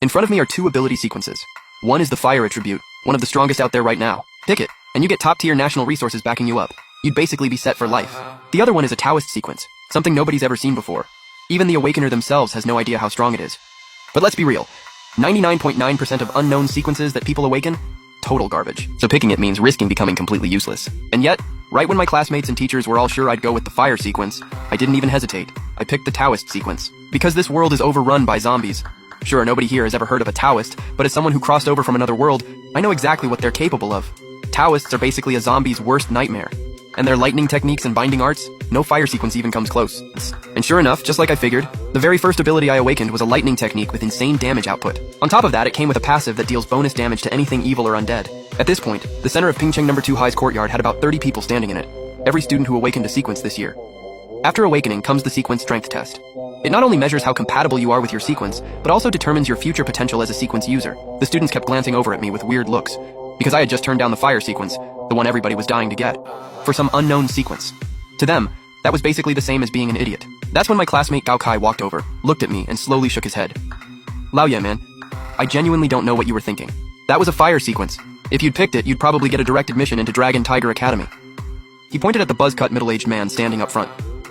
In front of me are two ability sequences. One is the fire attribute, one of the strongest out there right now. Pick it, and you get top-tier national resources backing you up. You'd basically be set for life. The other one is a Taoist Sequence, something nobody's ever seen before. Even the Awakener themselves has no idea how strong it is. But let's be real. 99.9% of unknown sequences that people awaken? Total garbage. So picking it means risking becoming completely useless. And yet, right when my classmates and teachers were all sure I'd go with the fire sequence, I didn't even hesitate. I picked the Taoist Sequence. Because this world is overrun by zombies. Sure, nobody here has ever heard of a Taoist, but as someone who crossed over from another world, I know exactly what they're capable of. Taoists are basically a zombie's worst nightmare. And their lightning techniques and binding arts, no fire sequence even comes close. And sure enough, just like I figured, the very first ability I awakened was a lightning technique with insane damage output. On top of that, it came with a passive that deals bonus damage to anything evil or undead. At this point, the center of Pingcheng No. 2 High's courtyard had about 30 people standing in it. Every student who awakened a sequence this year. After awakening comes the sequence strength test. It not only measures how compatible you are with your sequence, but also determines your future potential as a sequence user. The students kept glancing over at me with weird looks, because I had just turned down the fire sequence, the one everybody was dying to get, for some unknown sequence. To them, that was basically the same as being an idiot. That's when my classmate Gao Kai walked over, looked at me, and slowly shook his head. Lao Ye, man, I genuinely don't know what you were thinking. That was a fire sequence. If you'd picked it, you'd probably get a direct admission into Dragon Tiger Academy. He pointed at the buzz-cut middle-aged man standing up front.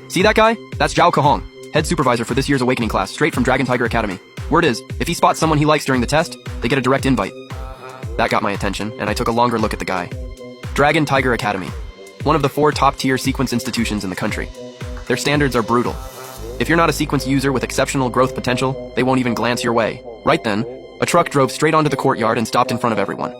See that guy? That's Zhao Kahong, head supervisor for this year's awakening class, straight from Dragon Tiger Academy. Word is, if he spots someone he likes during the test, they get a direct invite. That got my attention, and I took a longer look at the guy. Dragon Tiger Academy, one of the 4 top-tier sequence institutions in the country. Their standards are brutal. If you're not a sequence user with exceptional growth potential, they won't even glance your way. Right then, a truck drove straight onto the courtyard and stopped in front of everyone.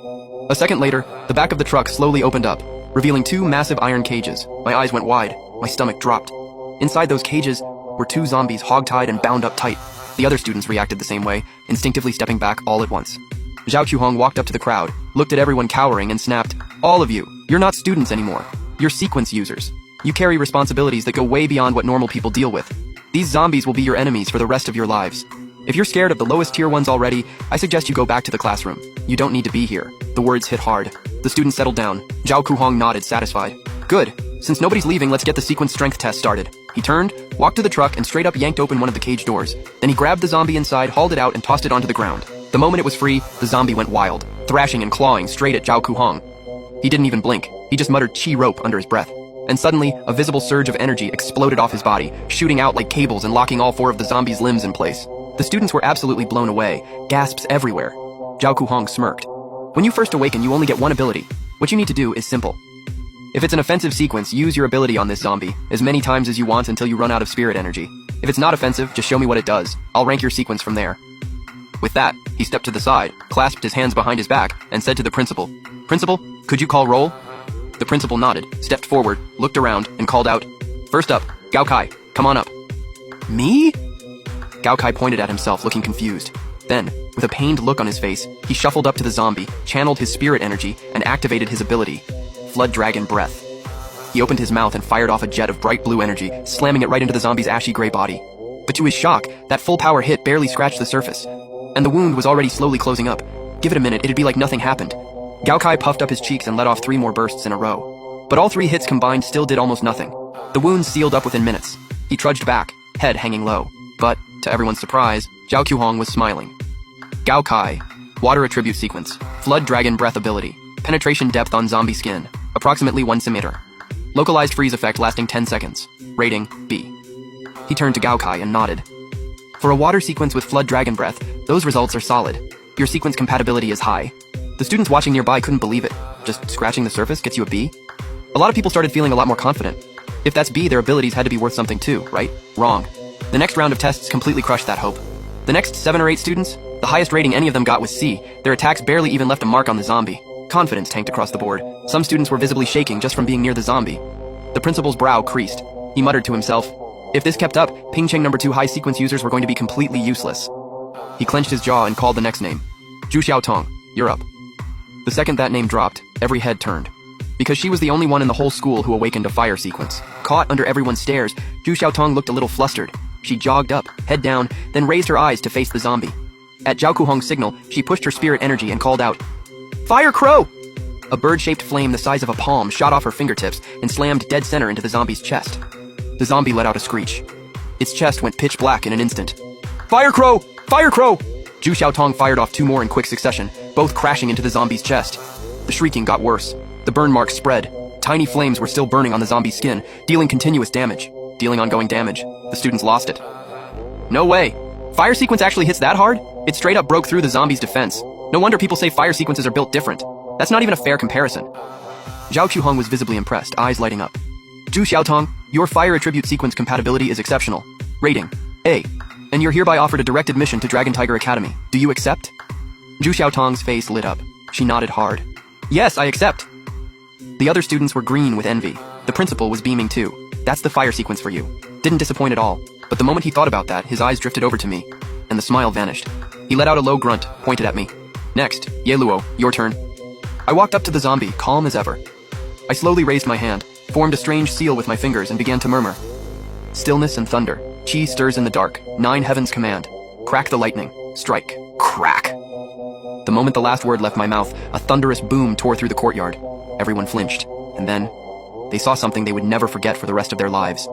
A second later, the back of the truck slowly opened up, revealing 2 massive iron cages. My eyes went wide, my stomach dropped. Inside those cages were 2 zombies hogtied and bound up tight. The other students reacted the same way, instinctively stepping back all at once. Zhao Chuhong walked up to the crowd, looked at everyone cowering, and snapped, "All of you, you're not students anymore. You're sequence users. You carry responsibilities that go way beyond what normal people deal with. These zombies will be your enemies for the rest of your lives. If you're scared of the lowest tier ones already, I suggest you go back to the classroom. You don't need to be here." The words hit hard. The students settled down. Zhao Kuhong nodded, satisfied. "Good. Since nobody's leaving, let's get the sequence strength test started." He turned, walked to the truck, and straight up yanked open one of the cage doors. Then he grabbed the zombie inside, hauled it out, and tossed it onto the ground. The moment it was free, the zombie went wild, thrashing and clawing straight at Zhao Kuhong. He didn't even blink. He just muttered "chi rope" under his breath. And suddenly, a visible surge of energy exploded off his body, shooting out like cables and locking all 4 of the zombie's limbs in place. The students were absolutely blown away, gasps everywhere. Zhao Kuhong smirked. When you first awaken, you only get 1 ability. What you need to do is simple. If it's an offensive sequence, use your ability on this zombie as many times as you want until you run out of spirit energy. If it's not offensive, just show me what it does. I'll rank your sequence from there. With that, he stepped to the side, clasped his hands behind his back, and said to the principal, "Principal, could you call roll?" The principal nodded, stepped forward, looked around, and called out, "First up, Gao Kai, come on up." "Me?" Gao Kai pointed at himself, looking confused. Then, with a pained look on his face, he shuffled up to the zombie, channeled his spirit energy, and activated his ability, Flood Dragon Breath. He opened his mouth and fired off a jet of bright blue energy, slamming it right into the zombie's ashy gray body. But to his shock, that full power hit barely scratched the surface, and the wound was already slowly closing up. Give it a minute, it'd be like nothing happened. Gao Kai puffed up his cheeks and let off 3 more bursts in a row. But all 3 hits combined still did almost nothing. The wounds sealed up within minutes. He trudged back, head hanging low. But, to everyone's surprise, Zhao Kuhong was smiling. Gao Kai, Water Attribute Sequence, Flood Dragon Breath Ability, Penetration Depth on Zombie Skin, approximately 1 cm. Localized freeze effect lasting 10 seconds. Rating, B. He turned to Gao Kai and nodded. For a water sequence with Flood Dragon Breath, those results are solid. Your sequence compatibility is high. The students watching nearby couldn't believe it. Just scratching the surface gets you a B? A lot of people started feeling a lot more confident. If that's B, their abilities had to be worth something too, right? Wrong. The next round of tests completely crushed that hope. The next 7 or 8 students, the highest rating any of them got was C. Their attacks barely even left a mark on the zombie. Confidence tanked across the board. Some students were visibly shaking just from being near the zombie. The principal's brow creased. He muttered to himself, if this kept up, Pingcheng No. 2 high sequence users were going to be completely useless. He clenched his jaw and called the next name. Zhu Xiaotong, you're up. The second that name dropped, every head turned. Because she was the only one in the whole school who awakened a fire sequence. Caught under everyone's stares, Zhu Xiaotong looked a little flustered. She jogged up, head down, then raised her eyes to face the zombie. At Zhao Kuhong's signal, she pushed her spirit energy and called out, "Fire Crow!" A bird-shaped flame the size of a palm shot off her fingertips and slammed dead center into the zombie's chest. The zombie let out a screech. Its chest went pitch black in an instant. "Fire Crow! Fire Crow!" Zhu Xiaotong fired off 2 more in quick succession, both crashing into the zombie's chest. The shrieking got worse. The burn marks spread. Tiny flames were still burning on the zombie's skin, dealing continuous damage. Dealing ongoing damage. The students lost it. No way. Fire sequence actually hits that hard? It straight up broke through the zombie's defense. No wonder people say fire sequences are built different. That's not even a fair comparison. Zhao Chuhong was visibly impressed, eyes lighting up. Zhu Xiaotong, your fire attribute sequence compatibility is exceptional. Rating, A. And you're hereby offered a direct admission to Dragon Tiger Academy. Do you accept? Zhu Xiaotong's face lit up. She nodded hard. Yes, I accept. The other students were green with envy. The principal was beaming too. That's the fire sequence for you. Didn't disappoint at all. But the moment he thought about that, his eyes drifted over to me, and the smile vanished. He let out a low grunt, pointed at me. Next, Ye Luo, your turn. I walked up to the zombie, calm as ever. I slowly raised my hand, formed a strange seal with my fingers, and began to murmur. Stillness and thunder. Qi stirs in the dark. 9 heavens command. Crack the lightning. Strike. Crack. The moment the last word left my mouth, a thunderous boom tore through the courtyard. Everyone flinched, and then they saw something they would never forget for the rest of their lives.